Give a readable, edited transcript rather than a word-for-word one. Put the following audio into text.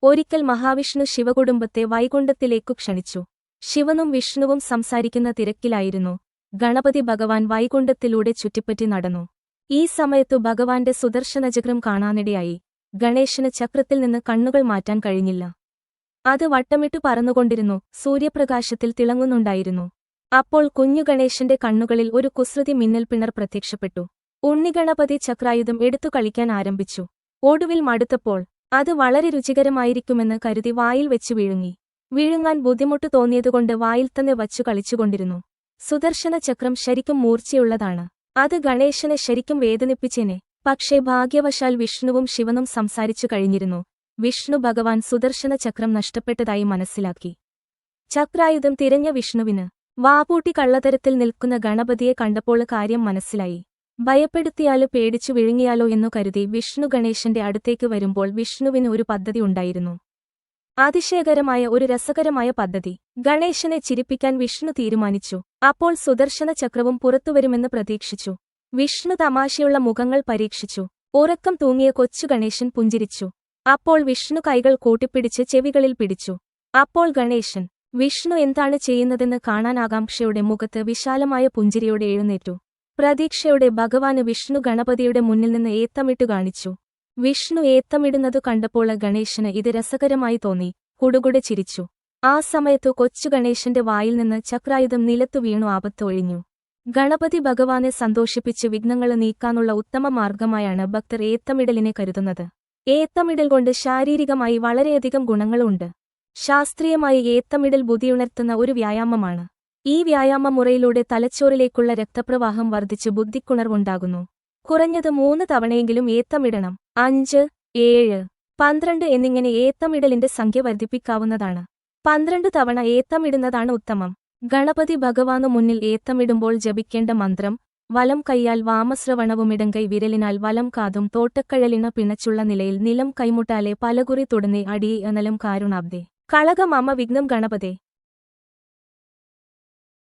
ഒരിക്കൽ മഹാവിഷ്ണു ശിവകുടുംബത്തെ വൈകുണ്ഠത്തിലേക്കു ക്ഷണിച്ചു. ശിവനും വിഷ്ണുവും സംസാരിക്കുന്ന തിരക്കിലായിരുന്നു. ഗണപതി ഭഗവാൻ വൈകുണ്ഠത്തിലൂടെ ചുറ്റിപ്പറ്റി നടന്നു. ഈ സമയത്തു ഭഗവാന്റെ സുദർശനചക്രം കാണാനിടയായി. ഗണേശന് ചക്രത്തിൽ നിന്ന് കണ്ണുകൾ മാറ്റാൻ കഴിഞ്ഞില്ല. അത് വട്ടമിട്ടു പറന്നുകൊണ്ടിരുന്നു, സൂര്യപ്രകാശത്തിൽ തിളങ്ങുന്നുണ്ടായിരുന്നു. അപ്പോൾ കുഞ്ഞു ഗണേശന്റെ കണ്ണുകളിൽ ഒരു കുസൃതി മിന്നൽ പിണർ പ്രത്യക്ഷപ്പെട്ടു. ഉണ്ണിഗണപതി ചക്രായുധം എടുത്തു കളിക്കാൻ ആരംഭിച്ചു. ഒടുവിൽ മടുത്തപ്പോൾ അത് വളരെ രുചികരമായിരിക്കുമെന്ന് കരുതി വായിൽ വെച്ചു വിഴുങ്ങി. വിഴുങ്ങാൻ ബുദ്ധിമുട്ടു തോന്നിയതുകൊണ്ട് വായിൽ തന്നെ വച്ചു കളിച്ചുകൊണ്ടിരുന്നു. സുദർശന ചക്രം ശരിക്കും മൂർച്ചയുള്ളതാണ്. അത് ഗണേശനെ ശരിക്കും വേദനിപ്പിച്ചേനെ. പക്ഷേ ഭാഗ്യവശാൽ വിഷ്ണുവും ശിവനും സംസാരിച്ചു കഴിഞ്ഞിരുന്നു. വിഷ്ണു ഭഗവാൻ സുദർശന ചക്രം നഷ്ടപ്പെട്ടതായി മനസ്സിലാക്കി. ചക്രായുധം തിരഞ്ഞ വിഷ്ണുവിന് വാപൂട്ടി കള്ളതരത്തിൽ നിൽക്കുന്ന ഗണപതിയെ കണ്ടപ്പോൾ കാര്യം മനസ്സിലായി. ഭയപ്പെടുത്തിയാല് പേടിച്ചു വിഴുങ്ങിയാലോ എന്നു കരുതി വിഷ്ണു ഗണേശന്റെ അടുത്തേക്ക് വരുമ്പോൾ വിഷ്ണുവിന് ഒരു പദ്ധതി ഉണ്ടായിരുന്നു. അതിശയകരമായ ഒരു രസകരമായ പദ്ധതി. ഗണേശനെ ചിരിപ്പിക്കാൻ വിഷ്ണു തീരുമാനിച്ചു. അപ്പോൾ സുദർശന ചക്രവും പുറത്തുവരുമെന്ന് പ്രതീക്ഷിച്ചു. വിഷ്ണു തമാശയുള്ള മുഖങ്ങൾ പരീക്ഷിച്ചു. ഉറക്കം തൂങ്ങിയ കൊച്ചു ഗണേശൻ പുഞ്ചിരിച്ചു. അപ്പോൾ വിഷ്ണു കൈകൾ കൂട്ടിപ്പിടിച്ച് ചെവികളിൽ പിടിച്ചു. അപ്പോൾ ഗണേശൻ വിഷ്ണു എന്താണ് ചെയ്യുന്നതെന്ന് കാണാൻ ആകാംക്ഷയുടെ മുഖത്ത് വിശാലമായ പുഞ്ചിരിയോടെ എഴുന്നേറ്റു. പ്രതീക്ഷയോടെ ഭഗവാന് വിഷ്ണു ഗണപതിയുടെ മുന്നിൽ നിന്ന് ഏത്തമിട്ടു കാണിച്ചു. വിഷ്ണു ഏത്തമിടുന്നതു കണ്ടപ്പോൾ ഗണേശന് ഇത് രസകരമായി തോന്നി. കുടുകുടെ ചിരിച്ചു. ആ സമയത്തു കൊച്ചു ഗണേശന്റെ വായിൽ നിന്ന് ചക്രായുധം നിലത്തു വീണു ആപത്ത് ഒഴിഞ്ഞു. ഗണപതി ഭഗവാനെ സന്തോഷിപ്പിച്ച് വിഘ്നങ്ങള് നീക്കാനുള്ള ഉത്തമ മാർഗമായാണ് ഭക്തർ ഏത്തമിടലിനെ കരുതുന്നത്. ഏത്തമിടൽ കൊണ്ട് ശാരീരികമായി വളരെയധികം ഗുണങ്ങളുണ്ട്. ശാസ്ത്രീയമായി ഏത്തമിടൽ ബുദ്ധിയുണർത്തുന്ന ഒരു വ്യായാമമാണ്. ഈ വ്യായാമ മുറയിലൂടെ തലച്ചോറിലേക്കുള്ള രക്തപ്രവാഹം വർദ്ധിച്ച് ബുദ്ധിക്കുണർവുണ്ടാകുന്നു. കുറഞ്ഞത് 3 തവണയെങ്കിലും ഏത്തമിടണം. 5, 7, 12 എന്നിങ്ങനെ ഏത്തമിടലിന്റെ സംഖ്യ വർദ്ധിപ്പിക്കാവുന്നതാണ്. 12 തവണ ഏത്തമിടുന്നതാണ് ഉത്തമം. ഗണപതി ഭഗവാനു മുന്നിൽ ഏത്തമിടുമ്പോൾ ജപിക്കേണ്ട മന്ത്രം: വലം കൈയാൽ വാമശ്രവണവുമിടങ്കൈ വിരലിനാൽ വലം കാതും തോട്ടക്കഴലിണ പിണച്ചുള്ള നിലയിൽ നിലം കൈമുട്ടാലെ പലകുറി തുടനെ അടിയെ അനലം കാരുണാബ്ദേ കളക മമ വിഘ്നം ഗണപതേ.